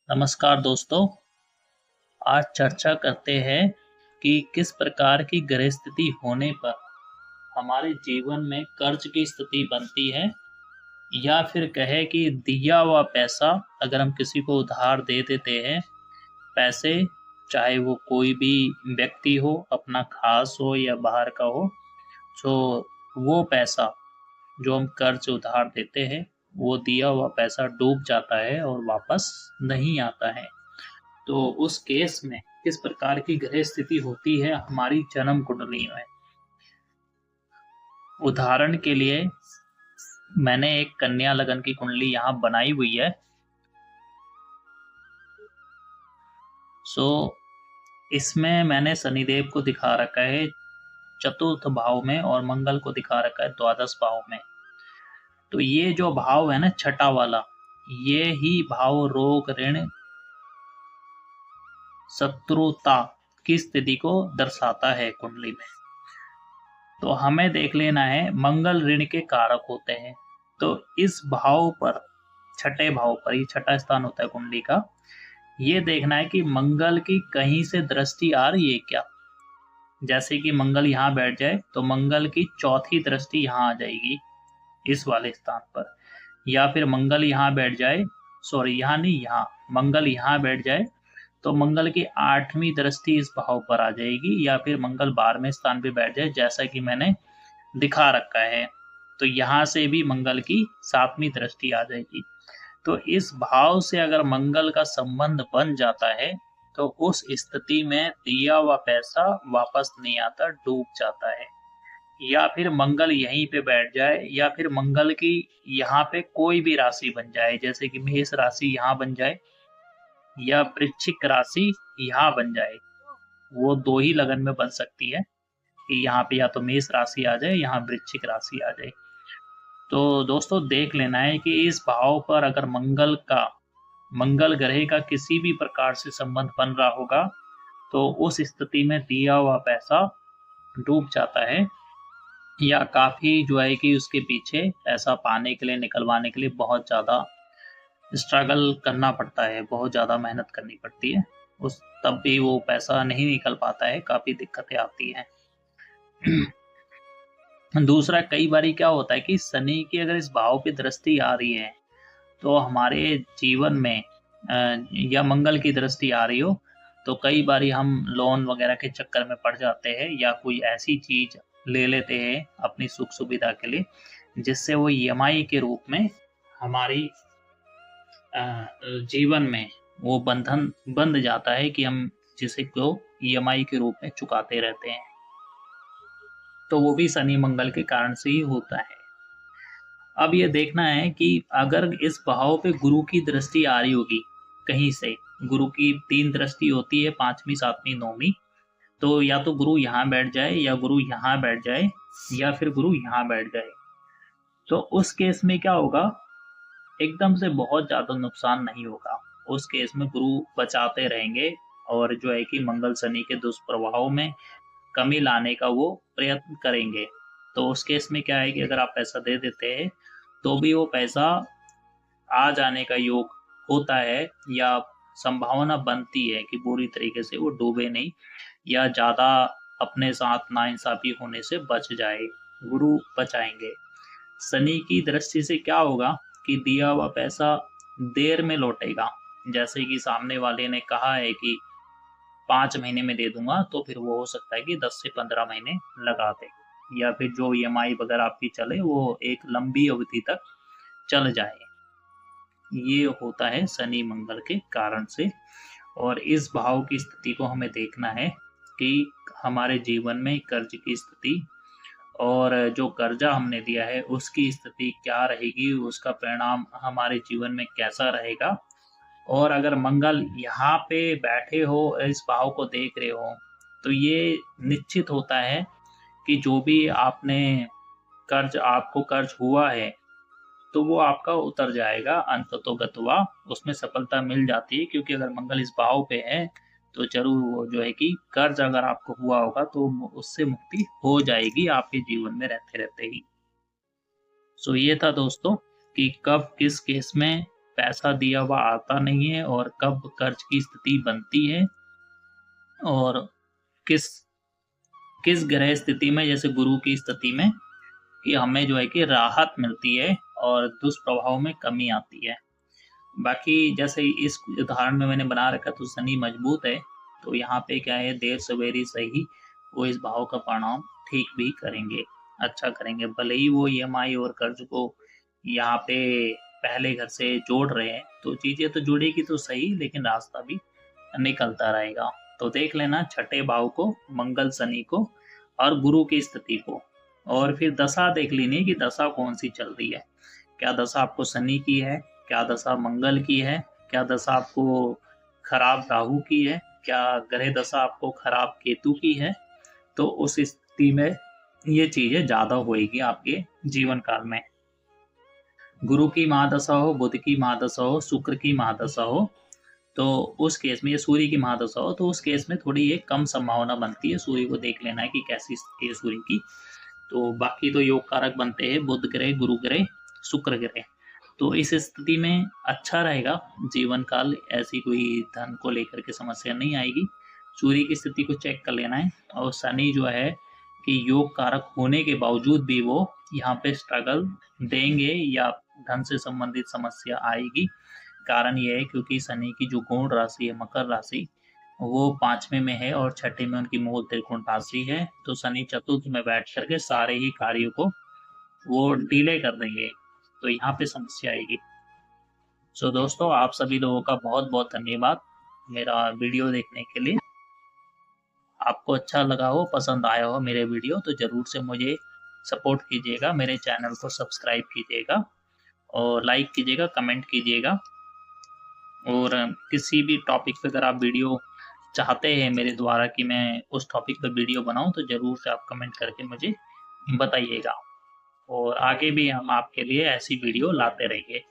नमस्कार दोस्तों। आज चर्चा करते हैं कि किस प्रकार की ग्रह स्थिति होने पर हमारे जीवन में कर्ज की स्थिति बनती है, या फिर कहे कि दिया हुआ पैसा अगर हम किसी को उधार दे देते हैं, पैसे, चाहे वो कोई भी व्यक्ति हो, अपना खास हो या बाहर का हो, तो वो पैसा जो हम कर्ज उधार देते हैं, वो दिया हुआ पैसा डूब जाता है और वापस नहीं आता है। तो उस केस में किस प्रकार की ग्रह स्थिति होती है हमारी जन्म कुंडली में। उदाहरण के लिए मैंने एक कन्या लगन की कुंडली यहाँ बनाई हुई है। इसमें मैंने शनिदेव को दिखा रखा है चतुर्थ भाव में और मंगल को दिखा रखा है द्वादश भाव में। तो ये जो भाव है ना, छठा वाला, ये ही भाव रोग, ऋण, शत्रुता की स्थिति को दर्शाता है कुंडली में। तो हमें देख लेना है, मंगल ऋण के कारक होते हैं। तो इस भाव पर, छठे भाव पर, ये छठा स्थान होता है कुंडली का, ये देखना है कि मंगल की कहीं से दृष्टि आ रही है क्या। जैसे कि मंगल यहाँ बैठ जाए तो मंगल की चौथी दृष्टि यहाँ आ जाएगी इस वाले स्थान पर, या फिर मंगल यहाँ बैठ जाए, सॉरी यहाँ नहीं, यहाँ मंगल यहाँ बैठ जाए तो मंगल की 8वीं दृष्टि इस भाव पर आ जाएगी, या फिर मंगल 12वें स्थान पे बैठ जाए जैसा कि मैंने दिखा रखा है, तो यहाँ से भी मंगल की 7वीं दृष्टि आ जाएगी। तो इस भाव से अगर मंगल का संबंध बन जाता है तो उस स्थिति में दिया हुआ पैसा वापस नहीं आता, डूब जाता है। या फिर मंगल यहीं पे बैठ जाए, या फिर मंगल की यहाँ पे कोई भी राशि बन जाए, जैसे कि मेष राशि यहाँ बन जाए या वृश्चिक राशि यहाँ बन जाए। वो दो ही लगन में बन सकती है कि यहाँ पे या तो मेष राशि आ जाए, यहाँ वृश्चिक राशि आ जाए। तो दोस्तों देख लेना है कि इस भाव पर अगर मंगल ग्रह का किसी भी प्रकार से संबंध बन रहा होगा तो उस स्थिति में दिया हुआ पैसा डूब जाता है, या काफी जो है कि उसके पीछे पैसा पाने के लिए, निकलवाने के लिए बहुत ज्यादा स्ट्रगल करना पड़ता है, बहुत ज्यादा मेहनत करनी पड़ती है, उस तब भी वो पैसा नहीं निकल पाता है, काफी दिक्कतें आती हैं। दूसरा, कई बारी क्या होता है कि शनि की अगर इस भाव पे दृष्टि आ रही है तो हमारे जीवन में या मंगल की दृष्टि आ रही हो तो कई बारी हम लोन वगैरह के चक्कर में पड़ जाते हैं, या कोई ऐसी चीज ले लेते हैं अपनी सुख सुविधा के लिए जिससे वो ईएमआई के रूप में हमारी जीवन में वो बंधन बंध जाता है कि हम जिसे को ईएमआई के रूप में चुकाते रहते हैं। तो वो भी शनि मंगल के कारण से ही होता है। अब ये देखना है कि अगर इस भाव पे गुरु की दृष्टि आ रही होगी कहीं से, गुरु की 3 दृष्टि होती है, 5वीं, 7वीं, 9वीं, तो या तो गुरु यहाँ बैठ जाए, या गुरु यहाँ बैठ जाए, या फिर गुरु यहाँ बैठ जाए। तो उस केस में क्या होगा, एकदम से बहुत ज्यादा नुकसान नहीं होगा। उस केस में गुरु बचाते रहेंगे और जो है कि मंगल शनि के दुष्प्रभाव में कमी लाने का वो प्रयत्न करेंगे। तो उस केस में क्या है कि अगर आप पैसा दे देते हैं तो भी वो पैसा आ जाने का योग होता है, या संभावना बनती है कि बुरी तरीके से वो डूबे नहीं, या ज्यादा अपने साथ नाइंसाफी होने से बच जाए, गुरु बचाएंगे। शनि की दृष्टि से क्या होगा कि दिया हुआ पैसा देर में लौटेगा। जैसे कि सामने वाले ने कहा है कि 5 महीने में दे दूंगा, तो फिर वो हो सकता है कि 10 से 15 महीने लगा दे, या फिर जो ईएमआई वगैरह आपकी चले वो एक लंबी अवधि तक चल जाए। ये होता है शनि मंगल के कारण से। और इस भाव की स्थिति को हमें देखना है कि हमारे जीवन में कर्ज की स्थिति और जो कर्जा हमने दिया है उसकी स्थिति क्या रहेगी, उसका परिणाम हमारे जीवन में कैसा रहेगा। और अगर मंगल यहाँ पे बैठे हो, इस भाव को देख रहे हो, तो ये निश्चित होता है कि जो भी आपको कर्ज हुआ है तो वो आपका उतर जाएगा, अंततोगत्वा उसमें सफलता मिल जाती है, क्योंकि अगर मंगल इस भाव पे है तो जरूर वो जो है कि कर्ज अगर आपको हुआ होगा तो उससे मुक्ति हो जाएगी आपके जीवन में रहते रहते ही। ये था दोस्तों कि कब किस केस में पैसा दिया हुआ आता नहीं है और कब कर्ज की स्थिति बनती है और किस किस ग्रह स्थिति में, जैसे गुरु की स्थिति में, कि हमें जो है कि राहत मिलती है और दुष्प्रभाव में कमी आती है। बाकी जैसे इस उदाहरण में मैंने बना रखा तो शनि मजबूत है, तो यहाँ पे क्या है, देर सवेरी से ही वो इस भाव का परिणाम ठीक भी करेंगे, अच्छा करेंगे। भले ही वो ईएमआई और कर्ज को यहाँ पे पहले घर से जोड़ रहे हैं, तो चीजें तो जुड़ेगी तो सही, लेकिन रास्ता भी निकलता रहेगा। तो देख लेना छठे भाव को, मंगल शनि को और गुरु की स्थिति को, और फिर दशा देख लेनी कि दशा कौन सी चल रही है। क्या दशा आपको शनि की है, क्या दशा मंगल की है, क्या दशा आपको खराब राहु की है, क्या ग्रह दशा आपको खराब केतु की है। तो उस स्थिति में ये चीजें ज्यादा होएगी आपके जीवन काल में। गुरु की महादशा हो, बुध की महादशा हो, शुक्र की महादशा हो, तो उस केस में, ये सूर्य की महादशा हो, तो उस केस में थोड़ी एक कम संभावना बनती है। सूर्य को देख लेना है कि कैसी स्थिति है सूर्य की। तो बाकी तो योग कारक बनते हैं बुध ग्रह, गुरु ग्रह, शुक्र ग्रह। तो इस स्थिति में अच्छा रहेगा जीवन काल, ऐसी कोई धन को लेकर के समस्या नहीं आएगी। सूर्य की स्थिति को चेक कर लेना है। और शनि जो है कि योग कारक होने के बावजूद भी वो यहाँ पे स्ट्रगल देंगे या धन से संबंधित समस्या आएगी। कारण ये है क्योंकि शनि की जो गुण राशि है मकर राशि, वो 5वें में है और छठे में उनकी मूल त्रिकोण राशि है। तो शनि चतुर्थ में बैठ करके सारे ही कार्यों को वो डिले कर देंगे, तो यहाँ पे समस्या आएगी। सो दोस्तों, आप सभी लोगों का बहुत बहुत धन्यवाद मेरा वीडियो देखने के लिए। आपको अच्छा लगा हो, पसंद आया हो मेरे वीडियो, तो जरूर से मुझे सपोर्ट कीजिएगा, मेरे चैनल को सब्सक्राइब कीजिएगा और लाइक कीजिएगा, कमेंट कीजिएगा। और किसी भी टॉपिक पे अगर आप वीडियो चाहते हैं मेरे द्वारा कि मैं उस टॉपिक पे वीडियो बनाऊं, तो ज़रूर से आप कमेंट करके मुझे बताइएगा। और आगे भी हम आपके लिए ऐसी वीडियो लाते रहेंगे।